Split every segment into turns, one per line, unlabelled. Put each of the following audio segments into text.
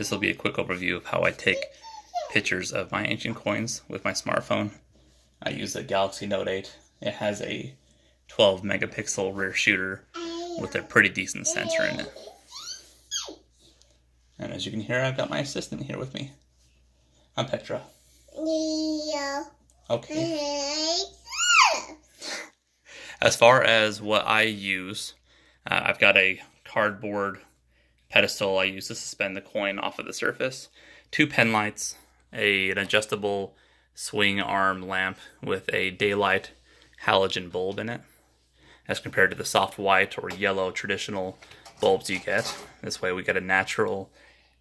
This will be a quick overview of how I take pictures of my ancient coins with my smartphone. I use the Galaxy Note 8. It has a 12 megapixel rear shooter with a pretty decent sensor in it. And as you can hear, I've got my assistant here with me. I'm Petra.
Yeah.
Okay. As far as what I use, I've got a cardboard pedestal I use to suspend the coin off of the surface, 2 pen lights, an adjustable swing arm lamp with a daylight halogen bulb in it, as compared to the soft white or yellow traditional bulbs you get. This way we get a natural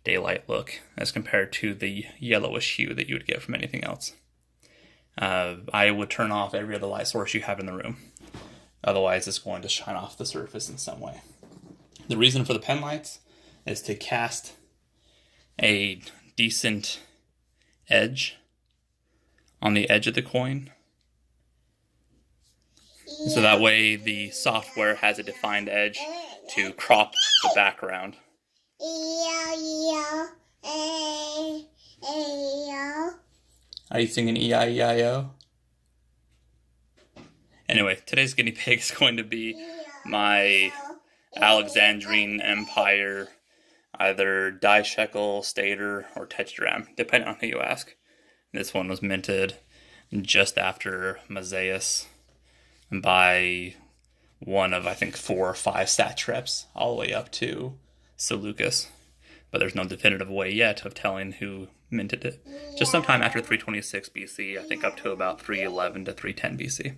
daylight look as compared to the yellowish hue that you would get from anything else. I would turn off every other light source you have in the room. Otherwise, it's going to shine off the surface in some way. The reason for the pen lights is to cast a decent edge on the edge of the coin. So that way the software has a defined edge to crop the background. Are you singing E-I-E-I-O? Anyway, today's guinea pig is going to be my Alexandrine Empire, either die shekel, stater, or tetradrachm, depending on who you ask. This one was minted just after Mazaeus by one of, I think, 4 or 5 satraps, all the way up to Seleucus. But there's no definitive way yet of telling who minted it. Just sometime after 326 BC, I think up to about 311 to 310 BC.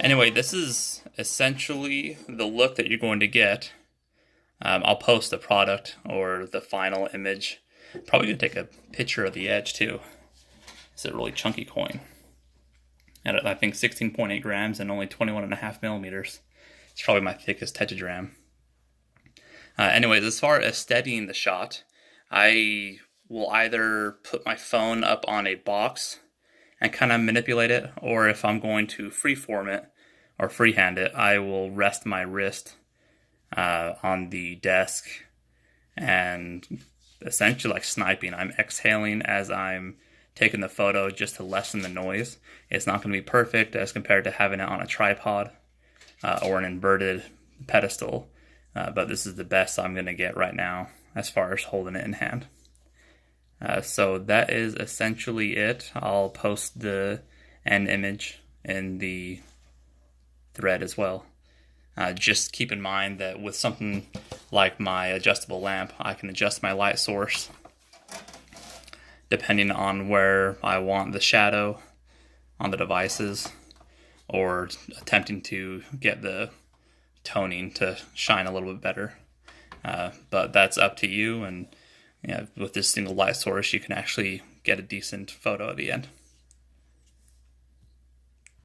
Anyway, this is essentially the look that you're going to get. I'll post the product or the final image. Probably going to take a picture of the edge too. It's a really chunky coin. And I think 16.8 grams and only 21.5 millimeters. It's probably my thickest tetradrachm. Anyways, as far as steadying the shot, I will either put my phone up on a box and kind of manipulate it, or if I'm going to freeform it or freehand it, I will rest my wrist on the desk and essentially like sniping. I'm exhaling as I'm taking the photo just to lessen the noise. It's not going to be perfect as compared to having it on a tripod or an inverted pedestal, but this is the best I'm going to get right now as far as holding it in hand. So that is essentially it. I'll post the end image in the thread as well. Just keep in mind that with something like my adjustable lamp, I can adjust my light source depending on where I want the shadow on the devices, or attempting to get the toning to shine a little bit better. But that's up to you, and with this single light source, you can actually get a decent photo at the end.